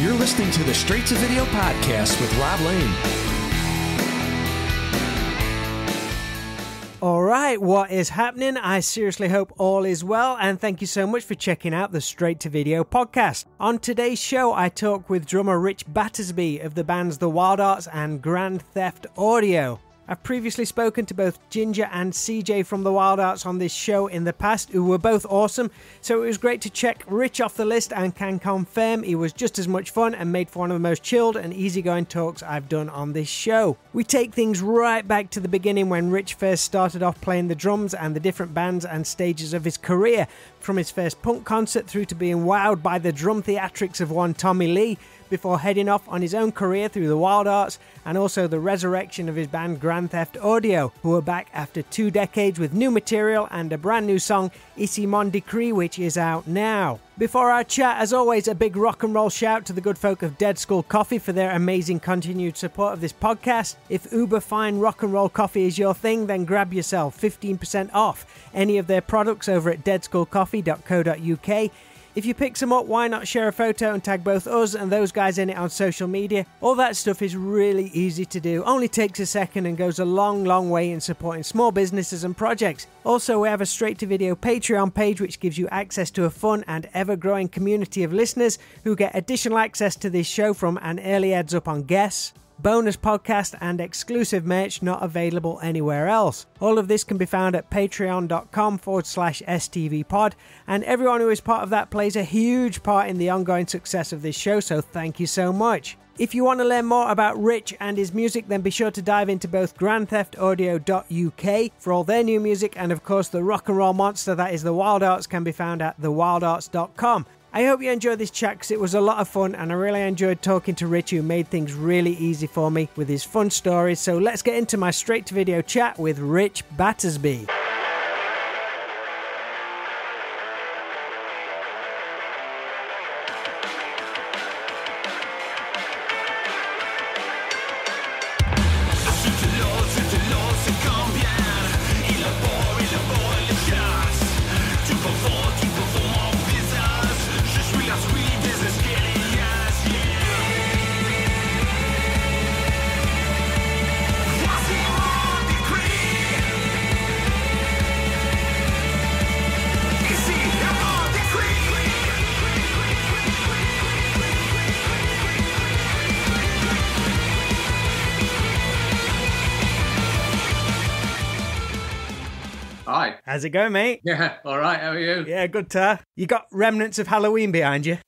You're listening to the Straight to Video podcast with Rob Lane. All right, what is happening? I seriously hope all is well, and thank you so much for checking out the Straight to Video podcast. On today's show, I talk with drummer Ritch Battersby of the bands the Wildhearts and Grand Theft Audio. I've previously spoken to both Ginger and CJ from the Wildhearts on this show in the past, who were both awesome, so it was great to check Ritch off the list and can confirm he was just as much fun and made for one of the most chilled and easygoing talks I've done on this show. We take things right back to the beginning when Ritch first started off playing the drums and the different bands and stages of his career, from his first punk concert through to being wowed by the drum theatrics of one Tommy Lee, before heading off on his own career through the Wildhearts, and also the resurrection of his band Grand Theft Audio, who are back after 2 decades with new material and a brand new song, Ici Mon Decree, which is out now. Before our chat, as always, a big rock and roll shout to the good folk of Dead Skull Coffee for their amazing continued support of this podcast. If uber fine rock and roll coffee is your thing, then grab yourself 15% off any of their products over at deadskullcoffee.co.uk. If you pick some up, why not share a photo and tag both us and those guys in it on social media? All that stuff is really easy to do, only takes a second and goes a long way in supporting small businesses and projects. Also, we have a Straight to Video Patreon page which gives you access to a fun and ever-growing community of listeners who get additional access to this show from an early heads up on guests, bonus podcast and exclusive merch not available anywhere else. All of this can be found at patreon.com/STVpod, and everyone who is part of that plays a huge part in the ongoing success of this show, so thank you so much. If you want to learn more about Ritch and his music, then be sure to dive into both grandtheftaudio.uk for all their new music, and of course the rock and roll monster that is the Wildhearts can be found at thewildhearts.com. I hope you enjoyed this chat because it was a lot of fun, and I really enjoyed talking to Ritch, who made things really easy for me with his fun stories. So let's get into my straight to video chat with Ritch Battersby. Hi. How's it going, mate? Yeah, all right. How are you? Yeah, good, tar. You got remnants of Halloween behind you?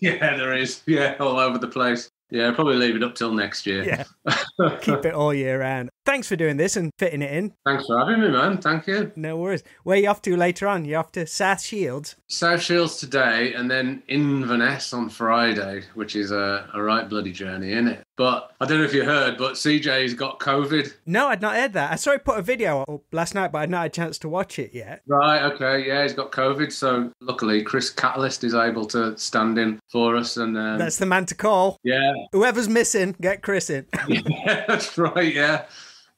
Yeah, there is. Yeah, all over the place. Yeah, probably leave it up till next year. Yeah, keep it all year round. Thanks for doing this and fitting it in. Thanks for having me, man. Thank you. No worries. Where are you off to later on? You off to South Shields? South Shields today, and then Inverness on Friday, which is a right bloody journey, isn't it? But I don't know if you heard, but CJ's got COVID. No, I'd not heard that. I saw he put a video up last night, but I'd not had a chance to watch it yet. Right, okay, yeah, he's got COVID, so luckily Chris Catalyst is able to stand in for us. And that's the man to call. Yeah. Whoever's missing, get Chris in. Yeah, that's right, yeah.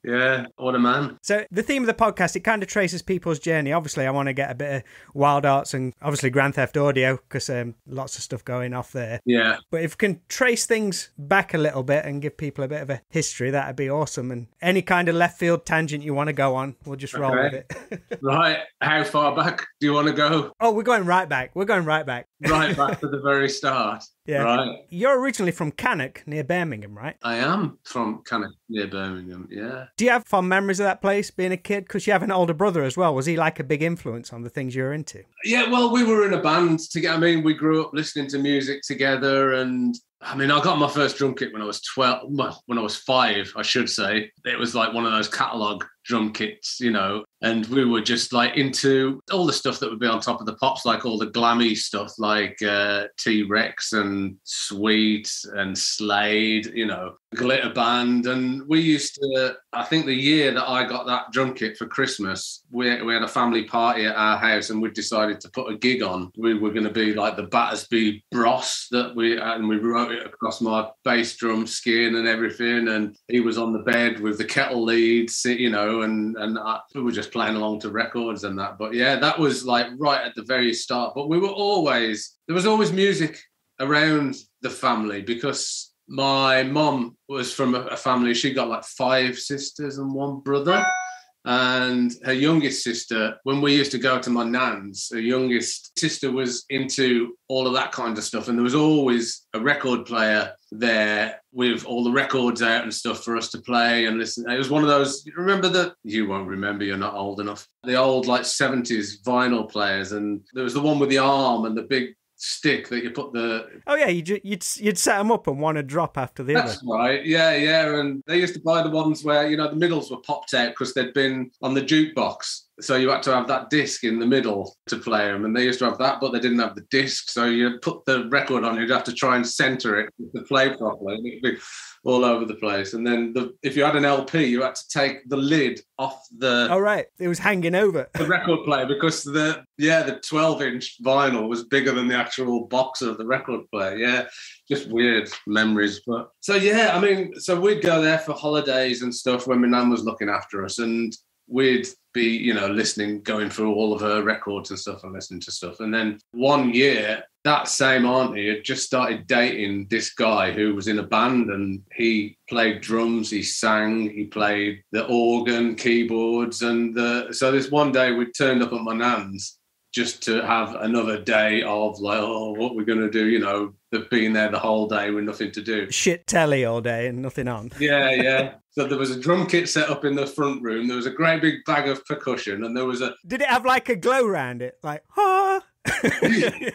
Yeah, what a man. So the theme of the podcast, it kind of traces people's journey. Obviously, I want to get a bit of Wildhearts and obviously Grand Theft Audio because lots of stuff going off there. Yeah. But if we can trace things back a little bit and give people a bit of a history, that'd be awesome. And any kind of left field tangent you want to go on, we'll just roll with it. Right. How far back do you want to go? Oh, we're going right back. Right back to the very start. Yeah. Right. You're originally from Cannock, near Birmingham, right? I am from Cannock, near Birmingham, yeah. Do you have fond memories of that place, being a kid? Because you have an older brother as well. Was he like a big influence on the things you're into? Yeah, well, we were in a band together. I mean, we grew up listening to music together, and I mean, I got my first drum kit when I was 12, well, when I was 5, I should say. It was like one of those catalogue drum kits, you know, and we were just like into all the stuff that would be on top of the pops, like all the glammy stuff like T-Rex and Sweet and Slade, you know, Glitter Band. And we used to, I think the year that I got that drum kit for Christmas, we had a family party at our house and we decided to put a gig on. We were going to be like the Battersby Bros and we wrote it across my bass drum skin and everything. And he was on the bed with the kettle leads, you know, and we were just playing along to records and that. But yeah, that was like right at the very start. But there was always music around the family because my mum was from a family, she got like 5 sisters and 1 brother. And her youngest sister, when we used to go to my nan's, her youngest sister was into all of that kind of stuff. And there was always a record player there with all the records out and stuff for us to play and listen. It was one of those, remember that? You won't remember, you're not old enough. The old like 70s vinyl players. And there was the one with the arm and the big stick that you put the... Oh yeah, you'd set them up and one would drop after the other. That's right, yeah. And they used to buy the ones where, you know, the middles were popped out because they'd been on the jukebox. So you had to have that disc in the middle to play them. And they used to have that, but they didn't have the disc. So you put the record on, you'd have to try and center it to play properly. It'd be all over the place. And then if you had an LP, you had to take the lid off the... Oh, right. It was hanging over. The record player, because the 12-inch vinyl was bigger than the actual box of the record player. Yeah, just weird memories. But so, yeah, I mean, so we'd go there for holidays and stuff when my nan was looking after us. And we'd be, you know, listening, going through all of her records and stuff and listening to stuff. And then one year, that same auntie had just started dating this guy who was in a band, and he played drums, he sang, he played the organ, keyboards. And so this one day we turned up at my nan's just to have another day of like, oh, what we're going to do, you know, being there the whole day with nothing to do. Shit telly all day and nothing on. Yeah. So there was a drum kit set up in the front room. There was a great big bag of percussion, and there was a... Did it have like a glow around it? Like, ah!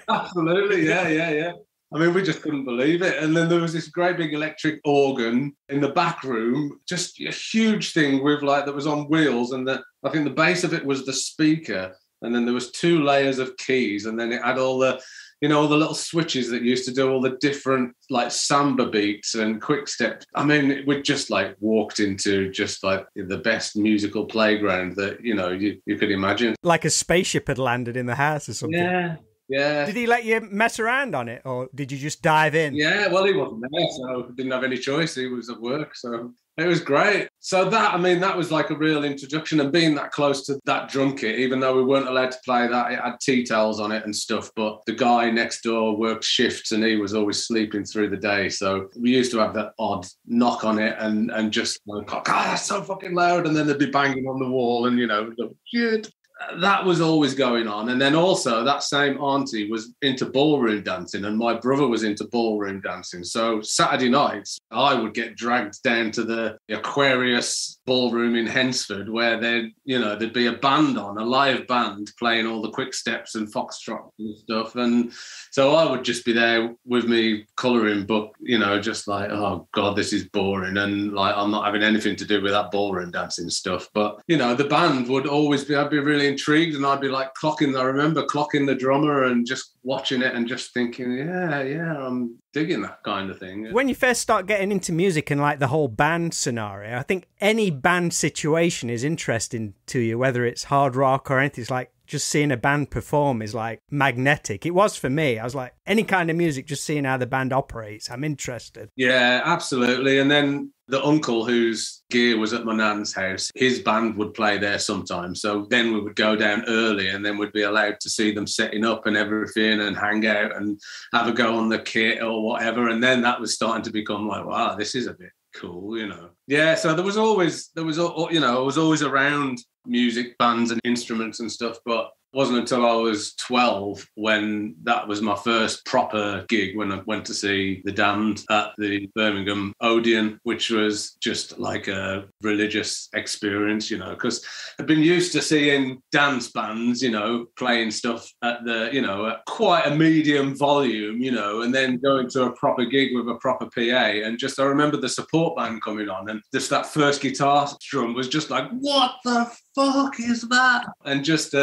Absolutely, yeah. I mean, we just couldn't believe it. And then there was this great big electric organ in the back room, just a huge thing with like, that was on wheels. And I think the base of it was the speaker. And then there was 2 layers of keys. And then it had all the, you know, all the little switches that used to do all the different like samba beats and quick steps. I mean, we just like walked into just like the best musical playground that, you know, you could imagine. Like a spaceship had landed in the house or something. Yeah. Did he let you mess around on it, or did you just dive in? Yeah, well, he wasn't there, so didn't have any choice. He was at work, so it was great. So that was like a real introduction, and being that close to that drum kit, even though we weren't allowed to play that, it had tea towels on it and stuff, but the guy next door worked shifts and he was always sleeping through the day. So we used to have that odd knock on it and just like, God, that's so fucking loud. And then they'd be banging on the wall and, you know, shit. That was always going on. And then also that same auntie was into ballroom dancing, and my brother was into ballroom dancing. So Saturday nights, I would get dragged down to the Aquarius ballroom in Hensford, where there'd be a band on, a live band playing all the quick steps and foxtrot and stuff. And so I would just be there with me colouring book, you know, just like, oh God, this is boring. And like, I'm not having anything to do with that ballroom dancing stuff. But, you know, the band would always be, I'd be really intrigued, and I'd be like I remember clocking the drummer and just watching it and just thinking, yeah, I'm digging that kind of thing. When you first start getting into music and like the whole band scenario, I think any band situation is interesting to you, whether it's hard rock or anything. It's like just seeing a band perform is like magnetic. It was for me. I was like, any kind of music, just seeing how the band operates, I'm interested. Yeah, absolutely. And then the uncle whose gear was at my nan's house, his band would play there sometimes. So then we would go down early, and then we'd be allowed to see them setting up and everything and hang out and have a go on the kit or whatever. And then that was starting to become like, wow, this is a bit cool, you know. Yeah, so I was always around music, bands and instruments and stuff, but it wasn't until I was 12 when that was my first proper gig, when I went to see The Damned at the Birmingham Odeon, which was just like a religious experience, you know, because I'd been used to seeing dance bands, you know, playing stuff at the, you know, at quite a medium volume, you know, and then going to a proper gig with a proper PA. And just, I remember the support band coming on, and just that first guitar strum was just like, what the fuck is that? And just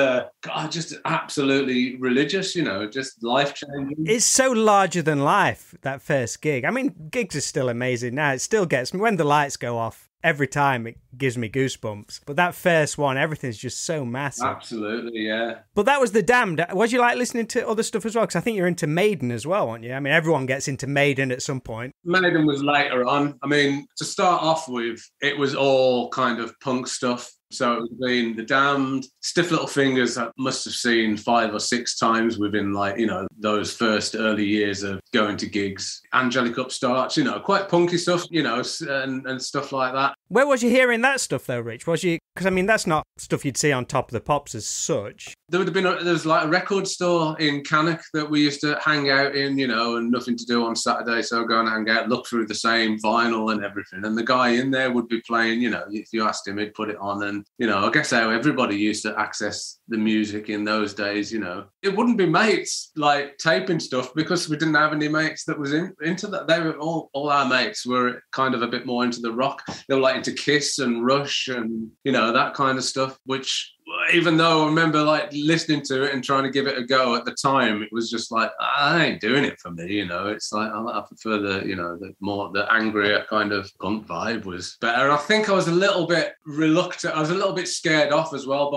just absolutely religious, you know, just life-changing. It's so larger than life, that first gig. I mean, gigs are still amazing now. It still gets me. When the lights go off, every time it gives me goosebumps. But that first one, everything's just so massive. Absolutely, yeah. But that was The Damned. Was you like listening to other stuff as well? Because I think you're into Maiden as well, aren't you? I mean, everyone gets into Maiden at some point. Maiden was later on. I mean, to start off with, it was all kind of punk stuff. So it would have been The Damned, Stiff Little Fingers, I must have seen 5 or 6 times within, like, you know, those first early years of going to gigs. Angelic Upstarts, you know, quite punky stuff, you know, and stuff like that. Where was you hearing that stuff though, Rich? Was you, because I mean, that's not stuff you'd see on Top of the Pops as such. There would have been, there was like a record store in Cannock that we used to hang out in, you know, and nothing to do on Saturday. So go and hang out, look through the same vinyl and everything. And the guy in there would be playing, you know, if you asked him, he'd put it on. And, you know, I guess how everybody used to access the music in those days, you know. It wouldn't be mates like taping stuff because we didn't have any mates that was into that. They were all our mates were kind of a bit more into the rock. They were like into Kiss and Rush and, you know, that kind of stuff, which even though I remember like listening to it and trying to give it a go at the time, it was just like, I ain't doing it for me, you know. It's like, I prefer the, you know, the angrier kind of punk vibe was better. I think I was a little bit reluctant. I was a little bit scared off as well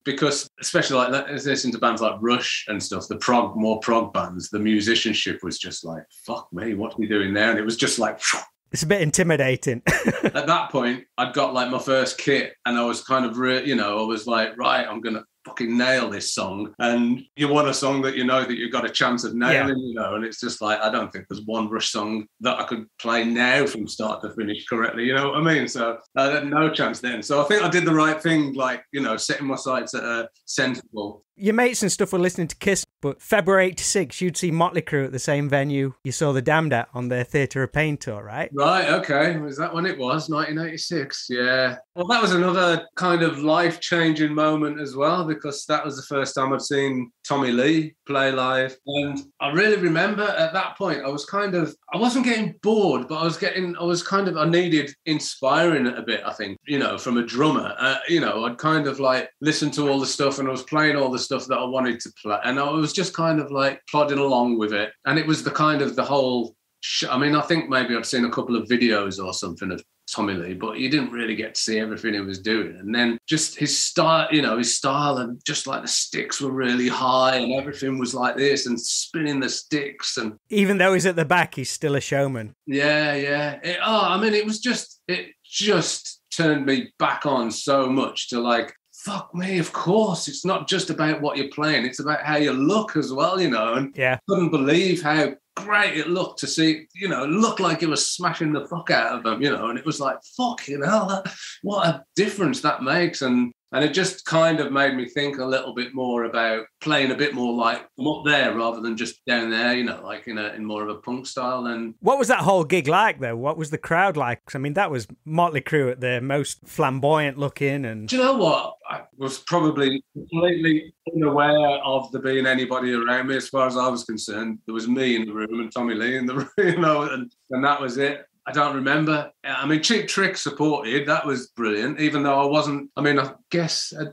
because especially like listening to bands like Rush and stuff, the more prog bands, the musicianship was just like, fuck me, what are you doing there? And it was just like, it's a bit intimidating. At that point, I'd got like my first kit and I was kind of, you know, I was like, right, I'm going to fucking nail this song. And you want a song that you know that you've got a chance of nailing, you know, and it's just like, I don't think there's one Rush song that I could play now from start to finish correctly, you know what I mean? So I had no chance then. So I think I did the right thing, like, you know, setting my sights at a sensible. Your mates and stuff were listening to Kiss, but February 86, you'd see Motley Crue at the same venue you saw the Damned at on their Theatre of Pain tour, right? Right, okay. Was that when it was? 1986, yeah. Well, that was another kind of life-changing moment as well, because that was the first time I'd seen Tommy Lee play live. And I really remember at that point, I wasn't getting bored, but I needed inspiring a bit, I think, you know, from a drummer. You know, I'd kind of like listened to all the stuff and I was playing all the stuff that I wanted to play. And I was just kind of like plodding along with it. And it was the kind of the whole, I mean, I think maybe I'd seen a couple of videos or something of Tommy Lee, but you didn't really get to see everything he was doing. And then just his style, and just like the sticks were really high and everything was like this and spinning the sticks. And even though he's at the back, he's still a showman. Yeah. It just turned me back on so much to like, fuck me, of course. It's not just about what you're playing. It's about how you look as well, you know. And I couldn't believe how great it looked to see, you know, it looked like it was smashing the fuck out of them, you know. And it was like, fucking hell, what a difference that makes. And it just kind of made me think a little bit more about playing a bit more like I'm up there rather than just down there, you know, like in more of a punk style. And what was that whole gig like, though? What was the crowd like? 'Cause, I mean, that was Motley Crue at their most flamboyant looking. And do you know what? I was probably completely unaware of there being anybody around me as far as I was concerned. There was me in the room and Tommy Lee in the room, you know, and that was it. I don't remember. I mean, Cheap Trick supported. That was brilliant, even though I wasn't. I mean, I guess, I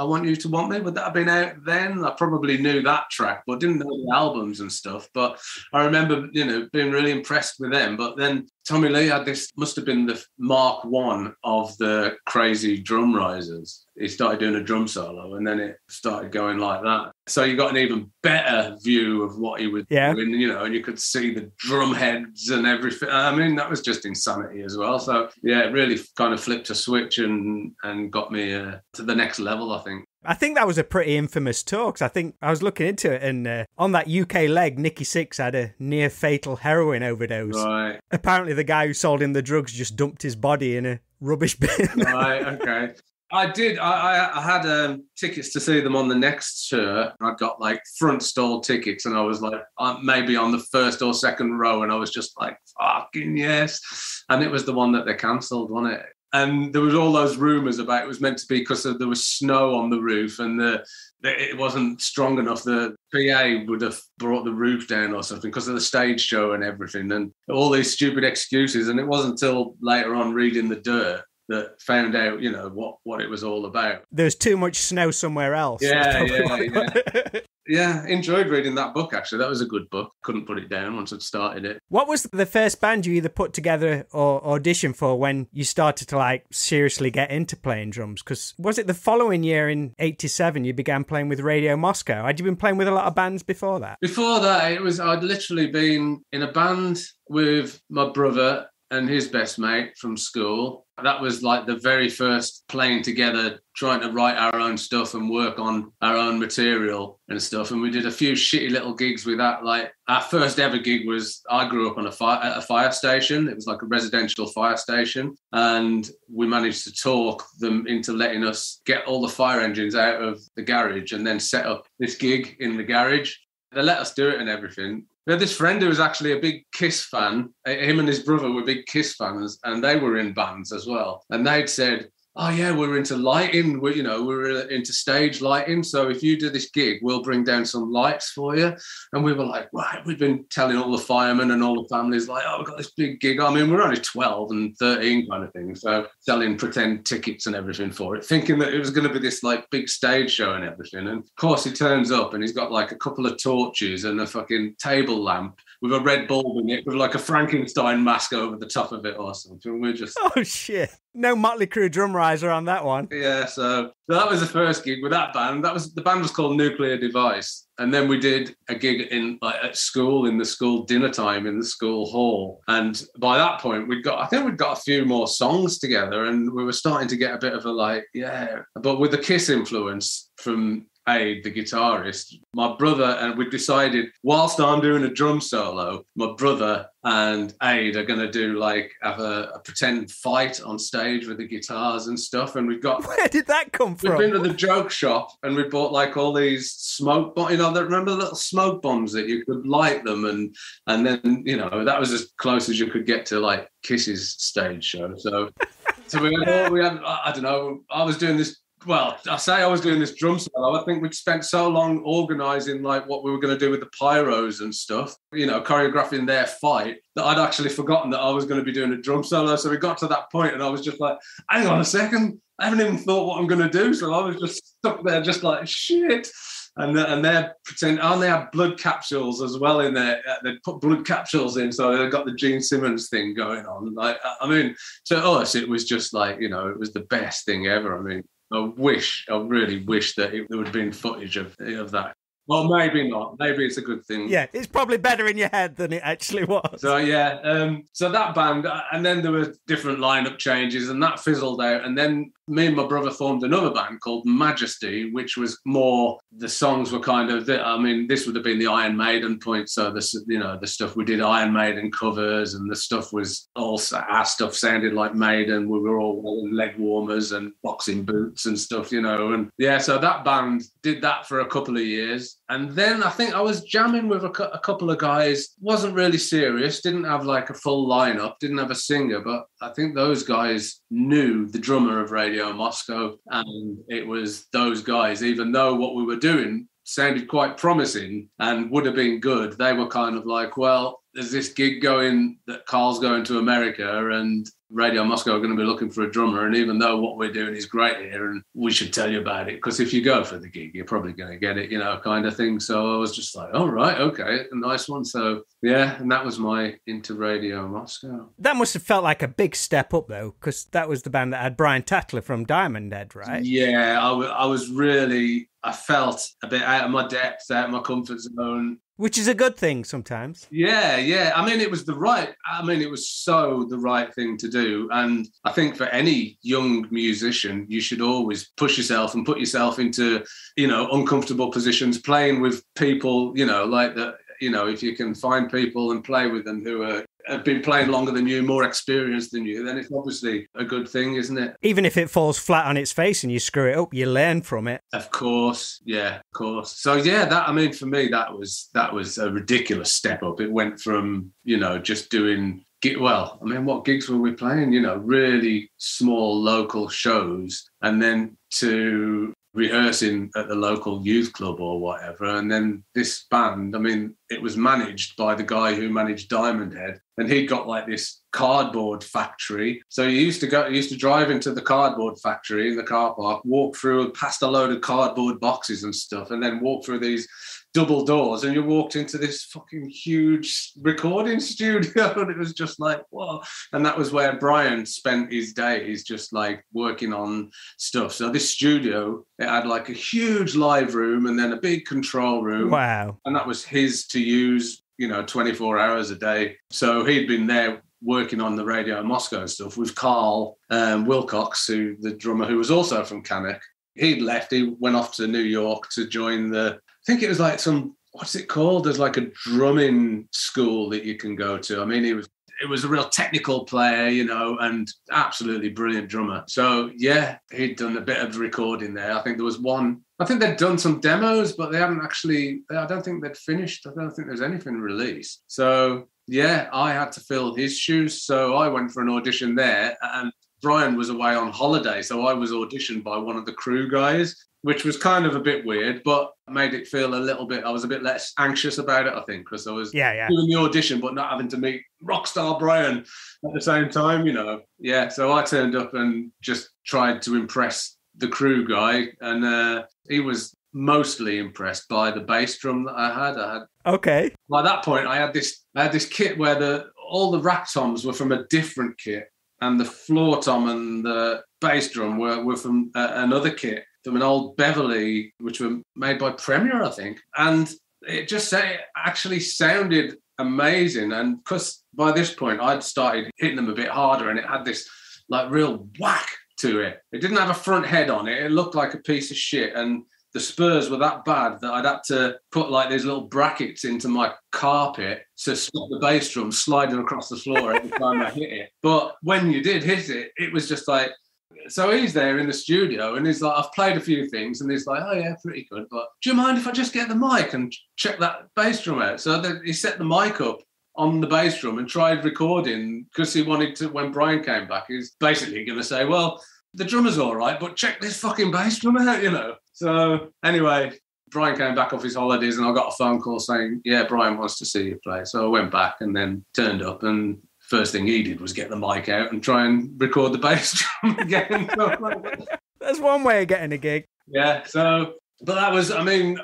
Want You to Want Me? Would that have been out then? I probably knew that track, but didn't know the albums and stuff. But I remember, you know, being really impressed with them. But then Tommy Lee had this, must have been the Mark 1 of the crazy drum risers. He started doing a drum solo and then it started going like that. So you got an even better view of what he was doing, you know, and you could see the drum heads and everything. I mean, that was just insanity as well. So, yeah, it really kind of flipped a switch and got me to the next level, I think. I think that was a pretty infamous tour, because I think I was looking into it, and on that UK leg, Nicky Six had a near-fatal heroin overdose. Right. Apparently the guy who sold him the drugs just dumped his body in a rubbish bin. Right, okay. I did. I had tickets to see them on the next tour. I got like front stall tickets, and I was like maybe on the first or second row, and I was just like, fucking yes. And it was the one that they cancelled, wasn't it? And there was all those rumours about it was meant to be because there was snow on the roof and it wasn't strong enough. The PA would have brought the roof down or something because of the stage show and everything, and all these stupid excuses. And it wasn't until later on reading the dirt that found out, you know, what it was all about. There's too much snow somewhere else. Yeah. Yeah, enjoyed reading that book, actually. That was a good book. Couldn't put it down once I'd started it. What was the first band you either put together or auditioned for when you started to, like, seriously get into playing drums? Because was it the following year in 87 you began playing with Radio Moscow? Had you been playing with a lot of bands before that? Before that, I'd literally been in a band with my brother and his best mate from school. That was like the very first playing together, trying to write our own stuff and work on our own material and stuff. And we did a few shitty little gigs with that. Like our first ever gig was, I grew up on at a fire station. It was like a residential fire station. And we managed to talk them into letting us get all the fire engines out of the garage and then set up this gig in the garage. They let us do it and everything. We had this friend who was actually a big Kiss fan. Him and his brother were big Kiss fans, and they were in bands as well. And they'd said, oh, yeah, we're into lighting. We're into stage lighting. So if you do this gig, we'll bring down some lights for you. And we were like, right, we've been telling all the firemen and all the families, like, oh, we've got this big gig. I mean, we're only 12 and 13 kind of thing. So selling pretend tickets and everything for it, thinking that it was going to be this like big stage show and everything. And of course, he turns up and he's got like a couple of torches and a fucking table lamp with a red bulb in it with like a Frankenstein mask over the top of it or something. We're just... Oh, shit. No Motley Crue drum riser on that one. Yeah, so that was the first gig with that band. The band was called Nuclear Device. And then we did a gig at school, in the school dinner time, in the school hall. And by that point, we'd got a few more songs together, and we were starting to get a bit of a but with the Kiss influence from Aid, the guitarist, my brother, and we decided, whilst I'm doing a drum solo, my brother and Aid are going to have a pretend fight on stage with the guitars and stuff. And Where did that come from? We've been to the joke shop and we bought like all these smoke bombs, remember the little smoke bombs that you could light them, and then, that was as close as you could get to like Kiss's stage show. So we had, I don't know, I was doing this. Well, I was doing this drum solo. I think we'd spent so long organising like what we were going to do with the pyros and stuff, choreographing their fight, that I'd actually forgotten that I was going to be doing a drum solo. So we got to that point and I was just like, hang on a second, I haven't even thought what I'm going to do. So I was just stuck there just like, shit. And they're pretending, and they have blood capsules as well in there. They put blood capsules in, so they've got the Gene Simmons thing going on. Like, I mean, to us, it was just like, it was the best thing ever. I mean, I really wish that there would have been footage of that. Well, maybe not. Maybe it's a good thing. Yeah, it's probably better in your head than it actually was. So, yeah. So that band, and then there were different lineup changes, and that fizzled out. And then me and my brother formed another band called Majesty, which was more, the songs were kind of, this would have been the Iron Maiden point. So, the stuff we did, Iron Maiden covers, and the stuff was also, our stuff sounded like Maiden. We were all wearing leg warmers and boxing boots and stuff, And yeah, so that band did that for a couple of years. And then I think I was jamming with a couple of guys, wasn't really serious, didn't have like a full lineup, didn't have a singer, but I think those guys knew the drummer of Radio Moscow, and it was those guys, even though what we were doing sounded quite promising and would have been good, they were kind of like, well, there's this gig going that Carl's going to America and Radio Moscow are going to be looking for a drummer, and even though what we're doing is great here and we should tell you about it, because if you go for the gig you're probably going to get it, kind of thing. So I was just like, all right, okay, a nice one. So yeah, and that was my into Radio Moscow. That must have felt like a big step up though, because that was the band that had Brian Tatler from Diamond Head, right? Yeah, I felt a bit out of my depth, out of my comfort zone. Which is a good thing sometimes. Yeah. I mean, it was so the right thing to do. And I think for any young musician, you should always push yourself and put yourself into, uncomfortable positions, playing with people, like that. If you can find people and play with them who have been playing longer than you, more experienced than you, then it's obviously a good thing, isn't it? Even if it falls flat on its face and you screw it up, you learn from it. Of course, yeah, of course. So yeah, for me, that was a ridiculous step up. It went from, just doing, what gigs were we playing? Really small local shows, and then to rehearsing at the local youth club or whatever. And then this band, it was managed by the guy who managed Diamond Head, and he'd got like this cardboard factory. So he used to drive into the cardboard factory in the car park, walk through past a load of cardboard boxes and stuff, and then walk through these double doors, and you walked into this fucking huge recording studio, and it was just like, whoa. And that was where Brian spent his days, just like working on stuff. So this studio, it had like a huge live room and then a big control room. Wow. And that was his to use, 24 hours a day. So he'd been there working on the Radio Moscow stuff with Carl Wilcox, the drummer who was also from Canuck. He'd left. He went off to New York to join I think it was like what's it called? There's like a drumming school that you can go to. I mean, it was a real technical player, and absolutely brilliant drummer. So yeah, he'd done a bit of recording there. I think there was one. I think they'd done some demos, but they haven't actually. I don't think they'd finished. I don't think there's anything released. So yeah, I had to fill his shoes. So I went for an audition there, and Brian was away on holiday, so I was auditioned by one of the crew guys, which was kind of a bit weird, but made it feel I was a bit less anxious about it, I think, because I was doing the audition, but not having to meet rockstar Brian at the same time, Yeah, so I turned up and just tried to impress the crew guy, and he was mostly impressed by the bass drum that I had. Okay. By that point, I had this kit where all the rack toms were from a different kit, and the floor tom and the bass drum were from another kit, from an old Beverly, which were made by Premier, I think. And it actually sounded amazing. And because by this point, I'd started hitting them a bit harder, and it had this like real whack to it. It didn't have a front head on it. It looked like a piece of shit. And the spurs were that bad that I'd had to put like these little brackets into my carpet to stop the bass drum sliding across the floor every time I hit it. But when you did hit it, it was just like, so he's there in the studio and he's like, I've played a few things, and he's like, oh yeah, pretty good, but do you mind if I just get the mic and check that bass drum out? So he set the mic up on the bass drum and tried recording, because he wanted to, when Brian came back, he's basically going to say, well, the drummer's all right, but check this fucking bass drum out, So anyway, Brian came back off his holidays and I got a phone call saying, yeah, Brian wants to see you play. So I went back and then turned up, and first thing he did was get the mic out and try and record the bass drum again. That's one way of getting a gig. Yeah, but that was, I don't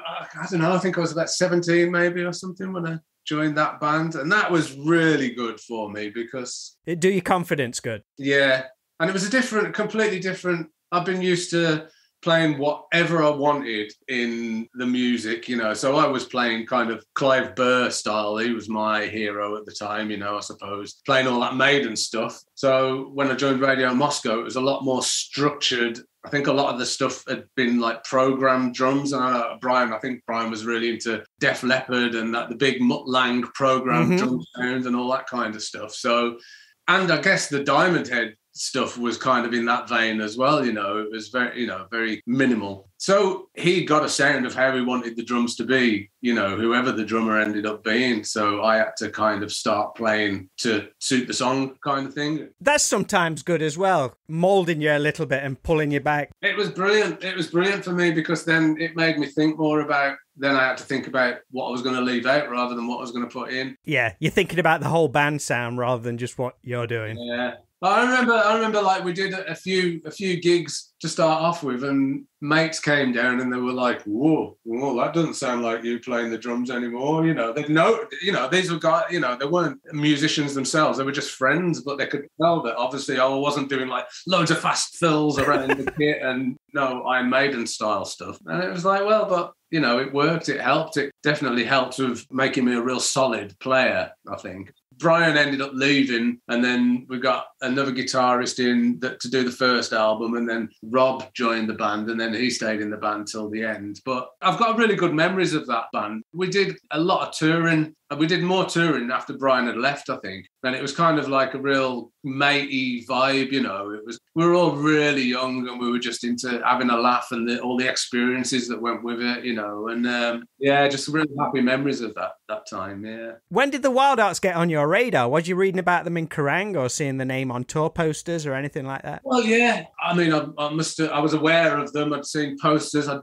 know, I think I was about 17 maybe or something when I joined that band. And that was really good for me because... It do your confidence good. Yeah. And it was completely different. I've been used to playing whatever I wanted in the music, So I was playing kind of Clive Burr style. He was my hero at the time, I suppose. Playing all that Maiden stuff. So when I joined Radio Moscow, it was a lot more structured. I think a lot of the stuff had been like programmed drums. And I think Brian was really into Def Leppard and the big Mutt Lang programmed drum sound and all that kind of stuff. So, and I guess the Diamond Head stuff was kind of in that vein as well, it was very, very minimal. So he got a sound of how he wanted the drums to be, whoever the drummer ended up being. So I had to kind of start playing to suit the song kind of thing. That's sometimes good as well, moulding you a little bit and pulling you back. It was brilliant. It was brilliant for me because then it made me think more about, then I had to think about what I was going to leave out rather than what I was going to put in. Yeah, you're thinking about the whole band sound rather than just what you're doing. Yeah. I remember like we did a few gigs to start off with, and mates came down and they were like, whoa, that doesn't sound like you playing the drums anymore. They'd know, these were guys, they weren't musicians themselves. They were just friends, but they could tell that obviously I wasn't doing like loads of fast fills around the kit and Iron Maiden style stuff. And it was like, well, but it worked, it helped. It definitely helped with making me a real solid player, I think. Brian ended up leaving, and then we got another guitarist in to do the first album, and then Rob joined the band, and then he stayed in the band till the end. But I've got really good memories of that band. We did a lot of touring. We did more touring after Brian had left, I think. And it was kind of like a real matey vibe, we were all really young and we were just into having a laugh and all the experiences that went with it, and just really happy memories of that time, yeah. When did the Wildhearts get on your radar? Was you reading about them in Kerrang or seeing the name on tour posters or anything like that? Well, yeah. I was aware of them. I'd seen posters. I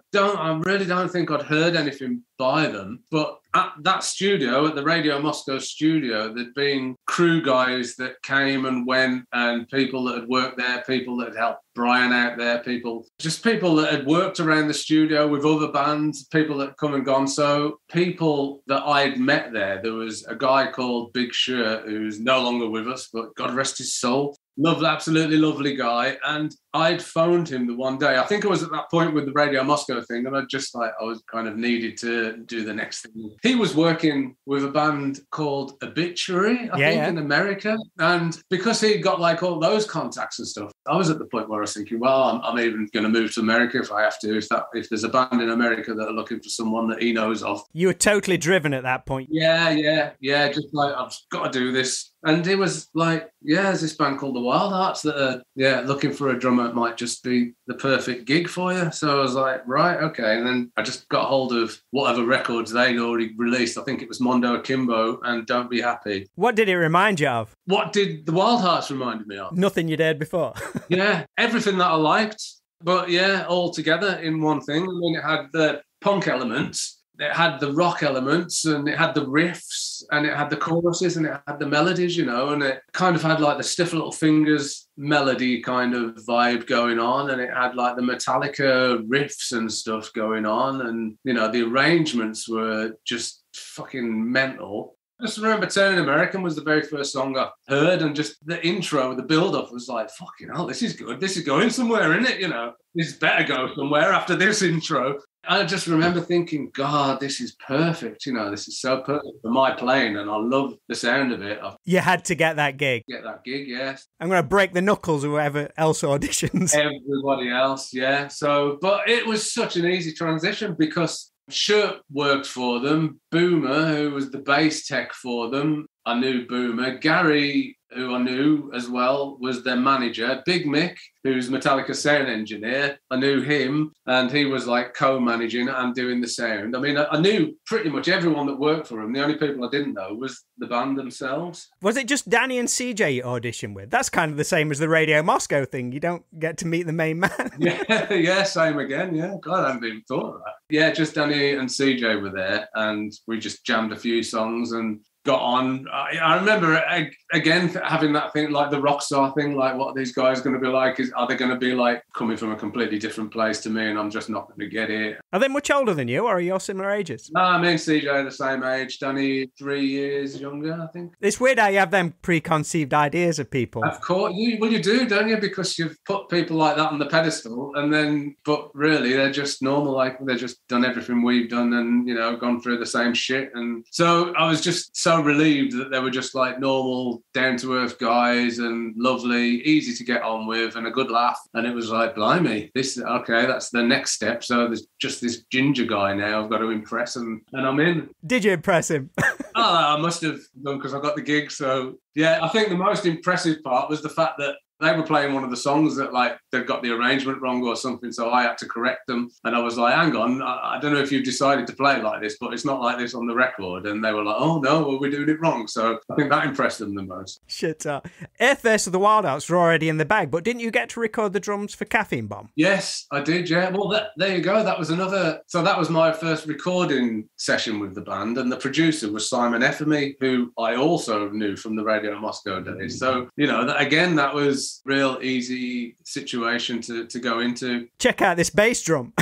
really don't think I'd heard anything by them, but at that studio, at the Radio Moscow studio, there'd been crew guys that came and went, and people that had worked there, people that had helped Brian out there, people that had worked around the studio with other bands, people that had come and gone. So people that I'd met there was a guy called Big Shirt, who's no longer with us, but God rest his soul. Absolutely lovely guy. And I'd phoned him the one day. I think I was at that point with the Radio Moscow thing, and I was kind of needed to do the next thing. He was working with a band called Obituary, I think, in America. And because he got like all those contacts and stuff, I was at the point where I was thinking, well, I'm even going to move to America if I have to, if there's a band in America that are looking for someone that he knows of. You were totally driven at that point. Yeah. Just like, I've got to do this. And he was like, there's this band called the Wildhearts that are, looking for a drummer. It might just be the perfect gig for you. So I was like, right, okay. And then I just got hold of whatever records they'd already released. I think it was Mondo Akimbo and Don't Be Happy. What did it remind you of? What did the Wildhearts remind me of? Nothing you'd heard before. Yeah, everything that I liked. But yeah, all together in one thing. I mean, it had the punk elements. It had the rock elements, and it had the riffs, and it had the choruses, and it had the melodies, and it kind of had like the Stiff Little Fingers melody kind of vibe going on, and it had like the Metallica riffs and stuff going on, and the arrangements were just fucking mental. I just remember Turning American was the very first song I heard, and just the intro, the build-up was like, fucking hell, this is good. This is going somewhere, isn't it? This better go somewhere after this intro. I just remember thinking, God, this is perfect. This is so perfect for my playing, and I love the sound of it. You had to get that gig. Get that gig, yes. I'm going to break the knuckles of whoever else auditions. Everybody else, yeah. But it was such an easy transition because Shirt worked for them. Boomer, who was the bass tech for them, I knew Boomer. Gary, who I knew as well, was their manager. Big Mick, who's Metallica's sound engineer, I knew him, and he was like co-managing and doing the sound. I mean, I knew pretty much everyone that worked for him. The only people I didn't know was the band themselves. Was it just Danny and CJ you auditioned with? That's kind of the same as the Radio Moscow thing. You don't get to meet the main man. Yeah, same again, yeah. God, I hadn't even thought of that. Yeah, just Danny and CJ were there, and we just jammed a few songs and got on. I remember again having that thing, like the rock star thing, like what are these guys going to be like? Are they going to be like coming from a completely different place to me, and I'm just not going to get it? Are they much older than you, or are you all similar ages? No, me and CJ are the same age. Danny 3 years younger, I think. It's weird how you have them preconceived ideas of people. Of course, you do, don't you? Because you've put people like that on the pedestal, but really they're just normal, like they've just done everything we've done, and gone through the same shit. And so I was just so relieved that they were just like normal, down-to-earth guys, and lovely, easy to get on with, and a good laugh. And it was like, blimey, that's the next step. So there's just this ginger guy now I've got to impress, and I'm in. Did you impress him? I must have done, because I got the gig. So yeah, I think the most impressive part was the fact that they were playing one of the songs that like they'd got the arrangement wrong or something, so I had to correct them. And I was like, hang on, I don't know if you've decided to play like this, but it's not like this on the record. And they were like, oh no, well, we're doing it wrong. So I think that impressed them the most. Shit. Earthverse of the Wildhearts were already in the bag, but didn't you get to record the drums for Caffeine Bomb? Yes, I did, yeah. Well, there you go. That was that was my first recording session with the band, and the producer was Simon Effermy, who I also knew from the Radio Moscow days. So, that was real easy situation to go into. Check out this bass drum.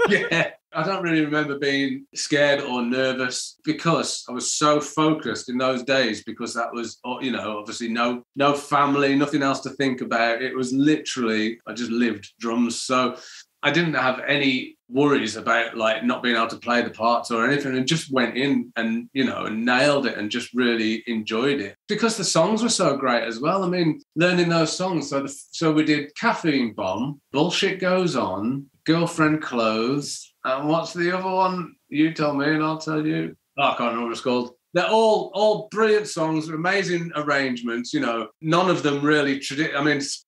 Yeah, I don't really remember being scared or nervous because I was so focused in those days, because that was, obviously no family, nothing else to think about. It was literally, I just lived drums. So I didn't have any worries about like not being able to play the parts or anything, and just went in and and nailed it and just really enjoyed it because the songs were so great as well. I mean, learning those songs. So we did Caffeine Bomb, Bullshit Goes On, Girlfriend Clothes, and what's the other one? You tell me and I'll tell you. Oh, I can't remember what it's called. They're all brilliant songs, amazing arrangements. None of them really.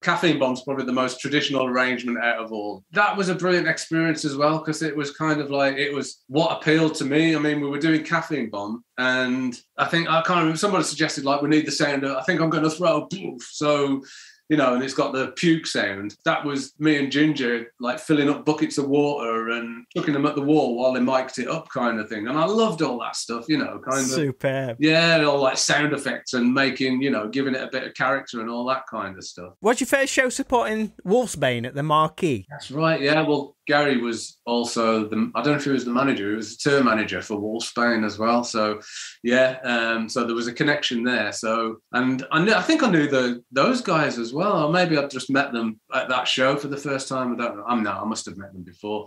Caffeine Bomb's probably the most traditional arrangement out of all. That was a brilliant experience as well, because it was kind of like, it was what appealed to me. I mean, we were doing Caffeine Bomb, and I can't remember, somebody suggested like we need the sound of, I think I'm going to throw a poof. So, and it's got the puke sound. That was me and Ginger, like filling up buckets of water and chucking them at the wall while they mic'd it up, kind of thing. And I loved all that stuff, kind of. Superb. Yeah, all like sound effects and making, giving it a bit of character and all that kind of stuff. What's your first show supporting Wolfsbane at the Marquee? That's right, yeah. Well, Gary was also I don't know if he was the manager, he was the tour manager for Wolfsbane as well. So yeah, so there was a connection there. So, and I think I knew those guys as well, or maybe I'd just met them at that show for the first time. I don't know. I must have met them before.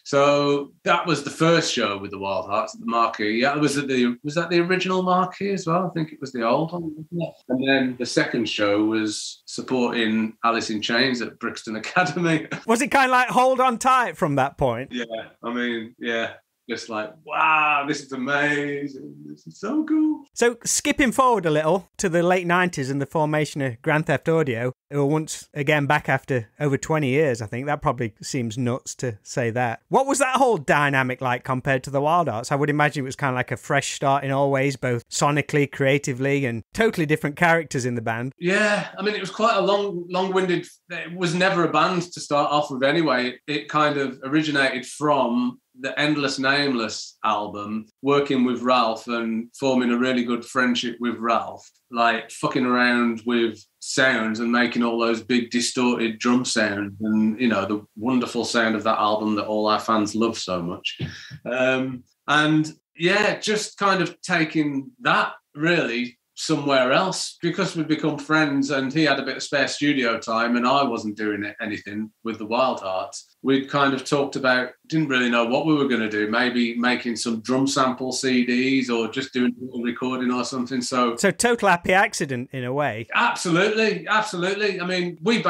So that was the first show with the Wildhearts at the Marquee. Yeah, was that the original Marquee as well? I think it was the old one. Yeah. And then the second show was supporting Alice in Chains at Brixton Academy. Was it kind of like Hold On Tight from that point? Yeah, I mean, yeah. Just like, wow, this is amazing. This is so cool. So skipping forward a little to the late 90s and the formation of Grand Theft Audio, who were once again back after over 20 years, I think. That probably seems nuts to say that. What was that whole dynamic like compared to the Wildhearts? I would imagine it was kind of like a fresh start in all ways, both sonically, creatively, and totally different characters in the band. Yeah, I mean, it was quite a long-winded... It was never a band to start off with anyway. It kind of originated from the Endless Nameless album, working with Ralph and forming a really good friendship with Ralph, like fucking around with sounds and making all those big distorted drum sounds and, you know, the wonderful sound of that album that all our fans love so much. And yeah, just kind of taking that really somewhere else, because we'd become friends and he had a bit of spare studio time and I wasn't doing anything with the Wildhearts. We'd kind of talked about, didn't really know what we were going to do, maybe making some drum sample CDs or just doing a recording or something. So total happy accident in a way. Absolutely. I mean, we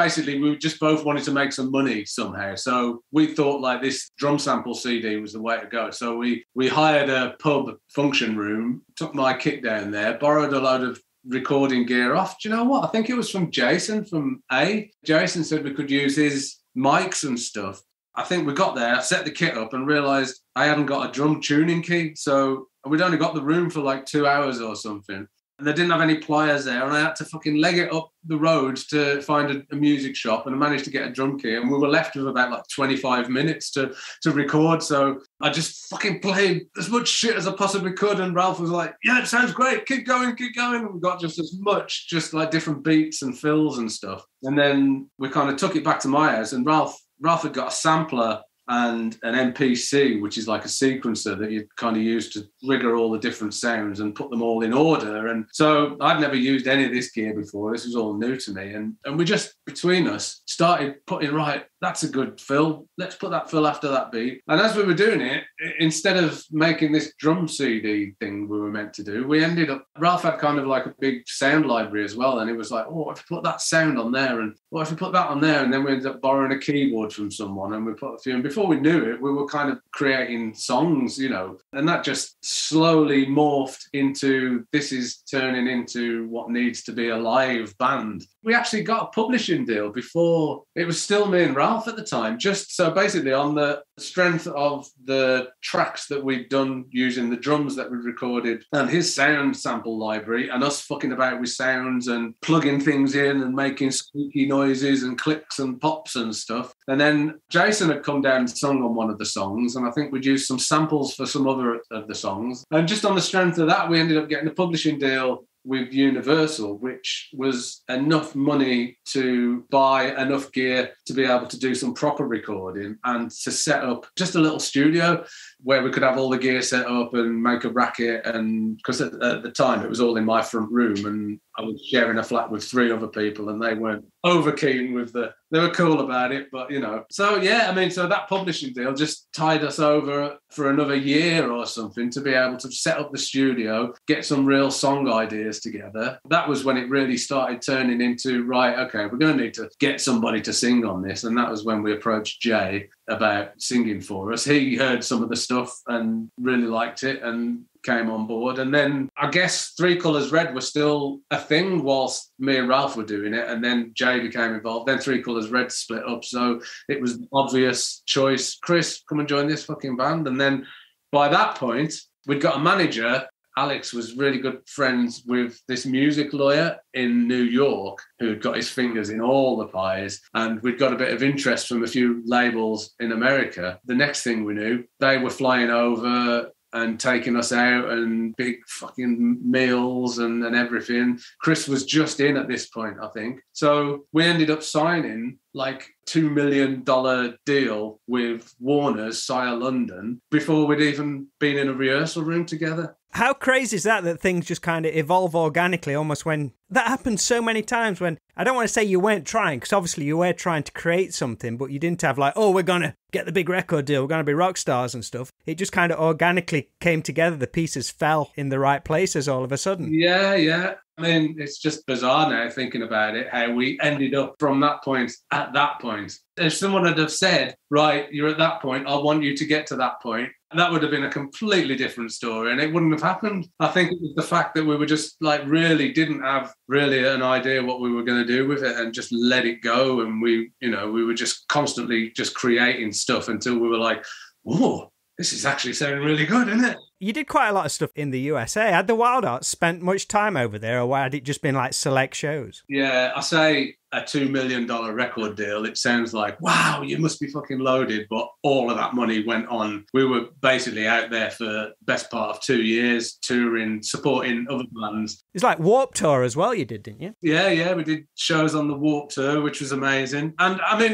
just both wanted to make some money somehow. So we thought like this drum sample CD was the way to go. So we hired a pub function room, took my kit down there, borrowed a load of recording gear off. Do you know what? I think it was from Jason from A. Jason said we could use his mics and stuff. I think we got there, set the kit up and realised I hadn't got a drum tuning key. So we'd only got the room for like 2 hours or something. And they didn't have any pliers there. And I had to fucking leg it up the road to find a music shop. And I managed to get a drum kit. And we were left with about like 25 minutes to record. So I just fucking played as much shit as I possibly could. And Ralph was like, yeah, it sounds great. Keep going. And we got just as much, just like different beats and fills and stuff. And then we kind of took it back to my house. And Ralph had got a sampler and an MPC, which is like a sequencer that you kind of use to trigger all the different sounds and put them all in order. And so I'd never used any of this gear before. This was all new to me. And we just, between us, started putting, right, that's a good fill. Let's put that fill after that beat. And as we were doing it, instead of making this drum CD thing we were meant to do, we ended up, Ralph had kind of like a big sound library as well. And it was like, oh, what if we put that sound on there? And what if we put that on there? And then we ended up borrowing a keyboard from someone and we put a few. And before we knew it, we were kind of creating songs, you know, and that just slowly morphed into, this is turning into what needs to be a live band. We actually got a publishing deal before. It was still me and Ralph at the time, just so basically on the strength of the tracks that we'd done using the drums that we recorded and his sound sample library and us fucking about with sounds and plugging things in and making squeaky noises and clicks and pops and stuff. And then Jason had come down and sung on one of the songs, and I think we'd used some samples for some other of the songs. And just on the strength of that, we ended up getting a publishing deal with Universal, which was enough money to buy enough gear to be able to do some proper recording and to set up just a little studio where we could have all the gear set up and make a racket. And because at the time it was all in my front room and I was sharing a flat with 3 other people and they weren't over keen with they were cool about it, but you know. So yeah, I mean, so that publishing deal just tied us over for another year or something to be able to set up the studio, get some real song ideas together. That was when it really started turning into, right, okay, we're going to need to get somebody to sing on this. And that was when we approached Jay about singing for us. He heard some of the stuff and really liked it and came on board. And then I guess 3 Colours Red was still a thing whilst me and Ralph were doing it, and then Jay became involved. Then 3 Colours Red split up, so it was an obvious choice. Chris, come and join this fucking band. And then by that point, we'd got a manager. Alex was really good friends with this music lawyer in New York who'd got his fingers in all the pies, and we'd got a bit of interest from a few labels in America. The next thing we knew, they were flying over and taking us out and big fucking meals and everything. Chris was just in at this point, I think. So we ended up signing like $2 million deal with Warner's Sire London before we'd even been in a rehearsal room together. How crazy is that things just kind of evolve organically, almost when that happens so many times when, I don't want to say you weren't trying, because obviously you were trying to create something, but you didn't have like, oh, we're going to get the big record deal, we're going to be rock stars and stuff. It just kind of organically came together. The pieces fell in the right places all of a sudden. Yeah. I mean, it's just bizarre now thinking about it, how we ended up from that point at that point. If someone had have said, right, you're at that point, I want you to get to that point, that would have been a completely different story and it wouldn't have happened. I think it was the fact that we were just like really didn't have really an idea what we were going to do with it and just let it go. And we were just constantly just creating stuff until we were like, whoa, this is actually sounding really good, isn't it? You did quite a lot of stuff in the USA. Had the Wildhearts spent much time over there, or had it just been like select shows? Yeah, I say a $2 million record deal. It sounds like, wow, you must be fucking loaded. But all of that money went on. We were basically out there for the best part of 2 years, touring, supporting other bands. It's like Warp Tour as well, you did, didn't you? Yeah, we did shows on the Warp Tour, which was amazing. And I mean,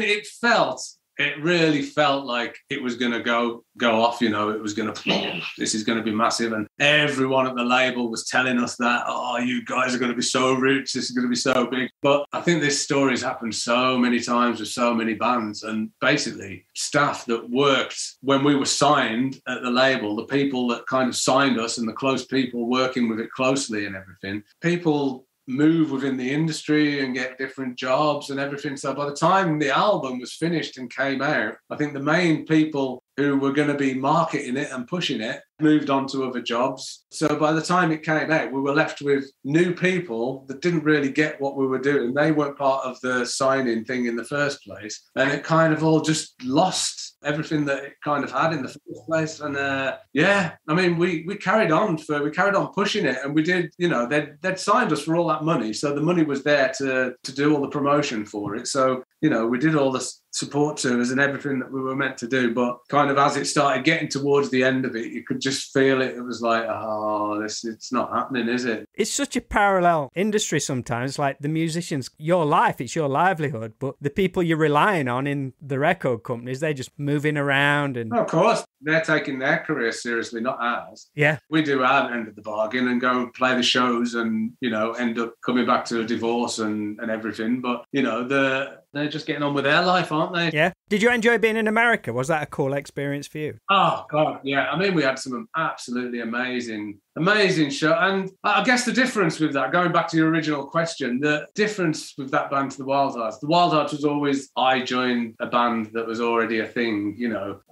it really felt like it was going to go off, it was going to, this is going to be massive. And everyone at the label was telling us that, oh, you guys are going to be so rich, this is going to be so big. But I think this story's happened so many times with so many bands, and basically staff that worked when we were signed at the label, the people that kind of signed us and the close people working with it closely and everything, people move within the industry and get different jobs and everything. So by the time the album was finished and came out, I think the main people who were going to be marketing it and pushing it moved on to other jobs. So by the time it came out, we were left with new people that didn't really get what we were doing. They weren't part of the signing thing in the first place. And it kind of all just lost everything that it kind of had in the first place. And I mean, we carried on pushing it, and we did, they'd signed us for all that money. So the money was there to do all the promotion for it. So, we did all the support tours and everything that we were meant to do. But kind of as it started getting towards the end of it, you could just feel it. It was like, it's not happening, is it? It's such a parallel industry sometimes, like the musicians, your life, it's your livelihood, but the people you're relying on in the record companies, they're just moving around. And of course, they're taking their career seriously, not ours. Yeah. We do our end of the bargain and go and play the shows and, end up coming back to a divorce and everything. But, they're just getting on with their life, aren't they? Yeah. Did you enjoy being in America? Was that a cool experience for you? Oh, God, yeah. I mean, we had some absolutely amazing show. And I guess the difference with that, going back to your original question, the difference with that band to the Wildhearts was always, I joined a band that was already a thing,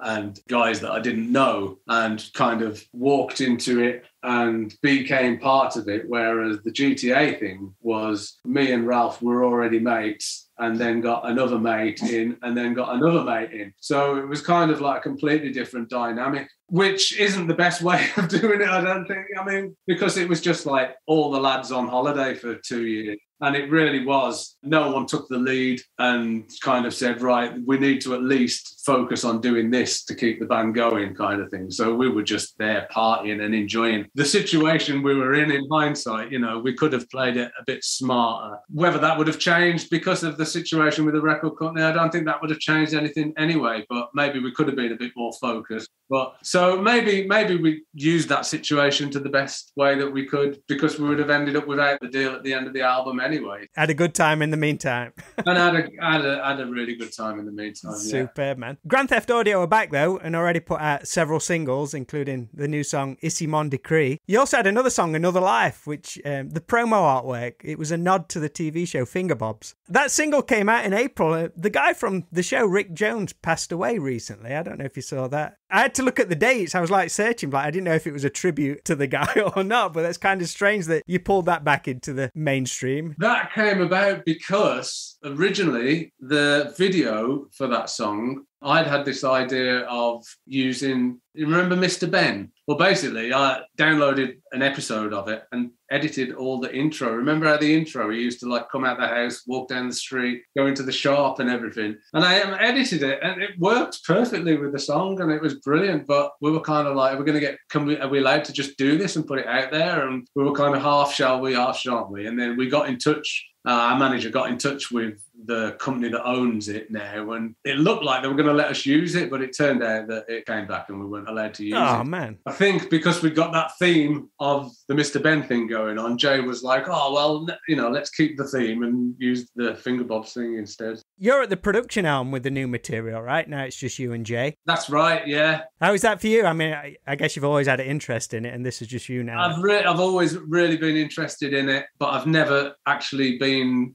and guys that I didn't know, and kind of walked into it and became part of it. Whereas the GTA thing was me and Ralph were already mates, and then got another mate in, and then got another mate in. So it was kind of like a completely different dynamic, which isn't the best way of doing it, I don't think. I mean, because it was just like all the lads on holiday for 2 years. And it really was, no one took the lead and kind of said, right, we need to at least focus on doing this to keep the band going, kind of thing. So we were just there partying and enjoying the situation we were in hindsight. We could have played it a bit smarter. Whether that would have changed because of the situation with the record company, I don't think that would have changed anything anyway, but maybe we could have been a bit more focused. But so maybe we used that situation to the best way that we could, because we would have ended up without the deal at the end of the album anyway. Had a good time in the meantime. And had a really good time in the meantime. Superb, man. Grand Theft Audio are back though, and already put out several singles, including the new song Ici Mon Decree. You also had another song, Another Life, which the promo artwork, it was a nod to the TV show Fingerbobs. That single came out in April. The guy from the show, Rick Jones, passed away recently. I don't know if you saw that. I had to look at the dates. I was like searching, I didn't know if it was a tribute to the guy or not, but that's kind of strange that you pulled that back into the mainstream. That came about because originally the video for that song, I'd had this idea of using, you remember Mr. Ben? Well, basically, I downloaded an episode of it and edited all the intro. Remember how the intro, he used to like come out the house, walk down the street, go into the shop and everything. And I edited it and it worked perfectly with the song and it was brilliant. But we were kind of like, are we allowed to just do this and put it out there? And we were kind of half shall we, half shan't we? And then we got in touch. Our manager got in touch with the company that owns it now, and it looked like they were going to let us use it, but it turned out that it came back and we weren't allowed to use it. Oh, man. I think because we got that theme of the Mr. Ben thing going on, Jay was like, oh, well, let's keep the theme and use the Fingerbobs thing instead. You're at the production arm with the new material, right? Now it's just you and Jay. That's right, yeah. How is that for you? I mean, I guess you've always had an interest in it, and this is just you now. I've always really been interested in it, but I've never actually been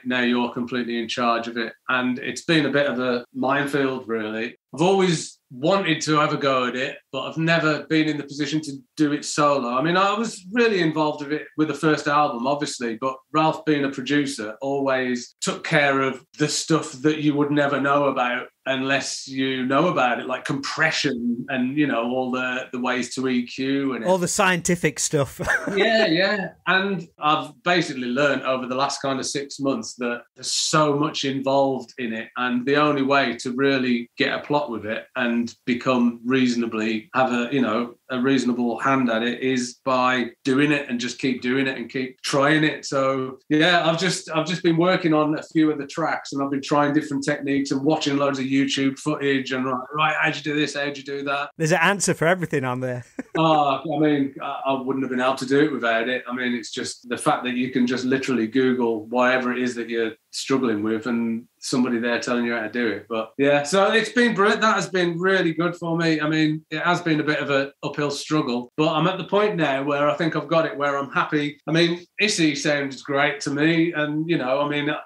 now you're completely in charge of it. And it's been a bit of a minefield, really. I've always wanted to have a go at it, but I've never been in the position to do it solo. I mean, I was really involved with the first album, obviously, but Ralph, being a producer, always took care of the stuff that you would never know about unless you know about it, like compression and, all the ways to EQ and all the scientific stuff. Yeah. And I've basically learned over the last kind of 6 months that there's so much involved in it. And the only way to really get a plot with it and become have a reasonable hand at it is by doing it and just keep doing it and keep trying it. So yeah, I've just been working on a few of the tracks and I've been trying different techniques and watching loads of YouTube footage and right, how'd you do this? How'd you do that? There's an answer for everything on there. I wouldn't have been able to do it without it. I mean, it's just the fact that you can just literally Google whatever it is that you're struggling with and somebody there telling you how to do it. But yeah, so it's been brilliant. That has been really good for me. I mean, it has been a bit of an uphill struggle, but I'm at the point now where I think I've got it, where I'm happy. I mean, Issy sounds great to me. And,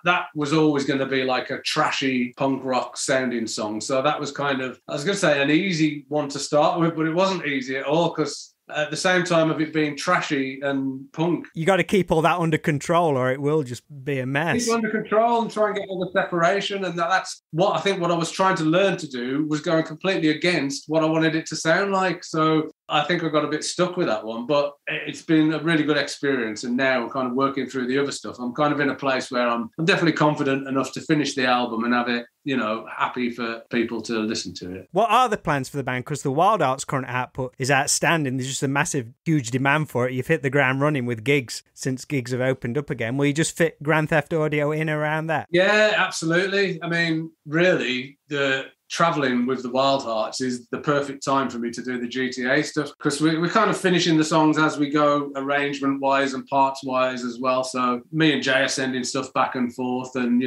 that was always going to be like a trashy punk rock sounding song. So that was kind of, I was going to say, an easy one to start with, but it wasn't easy at all because at the same time of it being trashy and punk. You got to keep all that under control or it will just be a mess. Keep it under control and try and get all the separation. And that's what I was trying to learn to do, was going completely against what I wanted it to sound like. So I think I got a bit stuck with that one, but it's been a really good experience. And now I'm kind of working through the other stuff. I'm kind of in a place where I'm definitely confident enough to finish the album and have it, happy for people to listen to it. What are the plans for the band? Because the Wildhearts' current output is outstanding. There's just a massive, huge demand for it. You've hit the ground running with gigs since gigs have opened up again. Will you just fit Grand Theft Audio in around that? Yeah, absolutely. I mean, really, the traveling with the Wildhearts is the perfect time for me to do the GTA stuff because we're kind of finishing the songs as we go, arrangement wise and parts wise as well. So me and Jay are sending stuff back and forth, and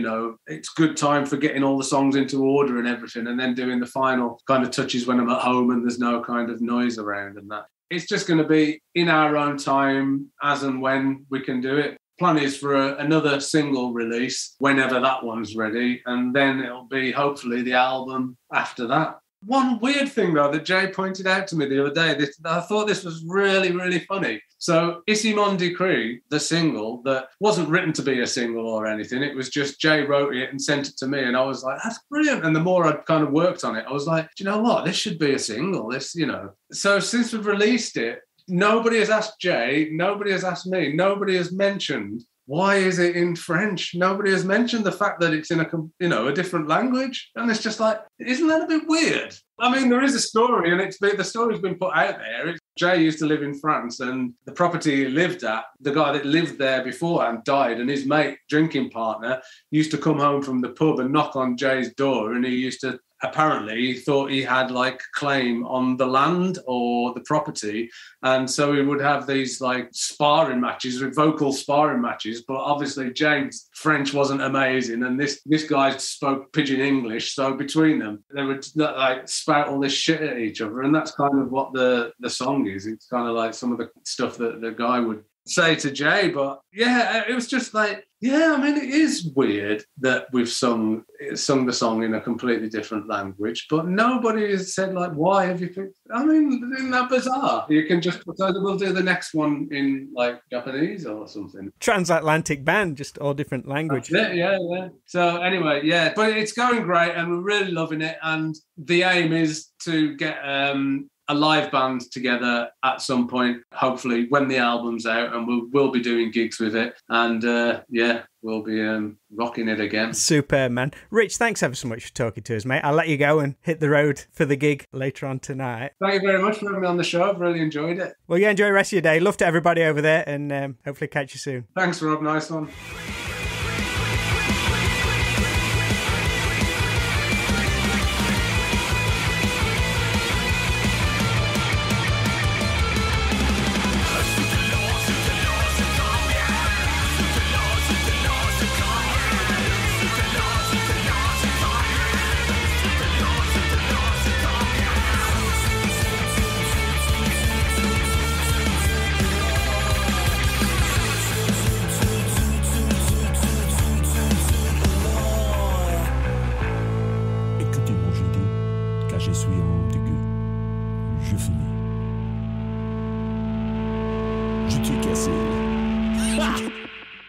it's good time for getting all the songs into order and everything, and then doing the final kind of touches when I'm at home and there's no kind of noise around and that. It's just going to be in our own time as and when we can do it. Plan is for another single release whenever that one's ready, and then it'll be hopefully the album after that. One weird thing though that Jay pointed out to me the other day, I thought this was really, really funny. So Issy Mon Decree, the single that wasn't written to be a single or anything, it was just Jay wrote it and sent it to me, and I was like, that's brilliant. And the more I'd kind of worked on it, I was like, do you know what, this should be a single, So since we've released it, nobody has asked Jay, nobody has asked me, nobody has mentioned, why is it in French? Nobody has mentioned the fact that it's in a different language. And it's just like, isn't that a bit weird? I mean, there is a story, and the story's been put out there. Jay used to live in France, and the property he lived at, the guy that lived there beforehand died, and his mate, drinking partner, used to come home from the pub and knock on Jay's door, and he used to, apparently, he thought he had like claim on the land or the property. And so he would have these like sparring matches, vocal sparring matches. But obviously James' French wasn't amazing. And this guy spoke pidgin English. So between them, they would like spout all this shit at each other. And that's kind of what the song is. It's kind of like some of the stuff that the guy would say to Jay. But yeah, it was just like, yeah, I mean, it is weird that we've sung the song in a completely different language, but nobody has said, like, why have you picked? I mean, isn't that bizarre? You can just, we'll do the next one in, like, Japanese or something. Transatlantic band, just all different languages. Yeah. So anyway, yeah, but it's going great and we're really loving it. And the aim is to get a a live band together at some point, hopefully when the album's out, and we'll be doing gigs with it. And we'll be rocking it again. Superb, man. Ritch, thanks ever so much for talking to us, mate. I'll let you go and hit the road for the gig later on tonight. Thank you very much for having me on the show. I've really enjoyed it. Well, yeah, enjoy the rest of your day. Love to everybody over there, and hopefully catch you soon. Thanks, Rob. Nice one.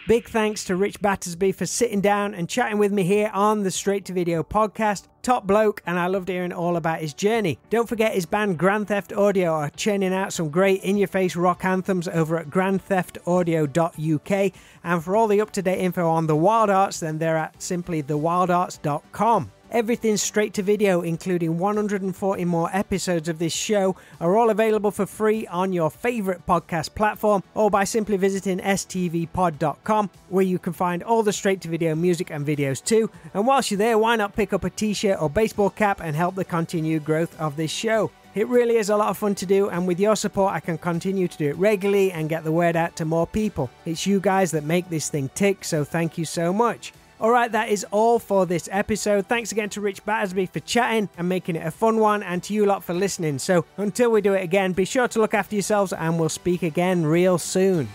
Big thanks to Ritch Battersby for sitting down and chatting with me here on the Straight to Video podcast. Top bloke, and I loved hearing all about his journey. Don't forget his band Grand Theft Audio are churning out some great in-your-face rock anthems over at grandtheftaudio.uk, and for all the up-to-date info on the Wildhearts, then they're at simplythewildhearts.com. Everything straight to video, including 140 more episodes of this show, are all available for free on your favourite podcast platform or by simply visiting stvpod.com, where you can find all the straight to video music and videos too. And whilst you're there, why not pick up a t-shirt or baseball cap and help the continued growth of this show? It really is a lot of fun to do, and with your support I can continue to do it regularly and get the word out to more people. It's you guys that make this thing tick, so thank you so much. Alright, that is all for this episode. Thanks again to Ritch Battersby for chatting and making it a fun one, and to you lot for listening. So until we do it again, be sure to look after yourselves, and we'll speak again real soon.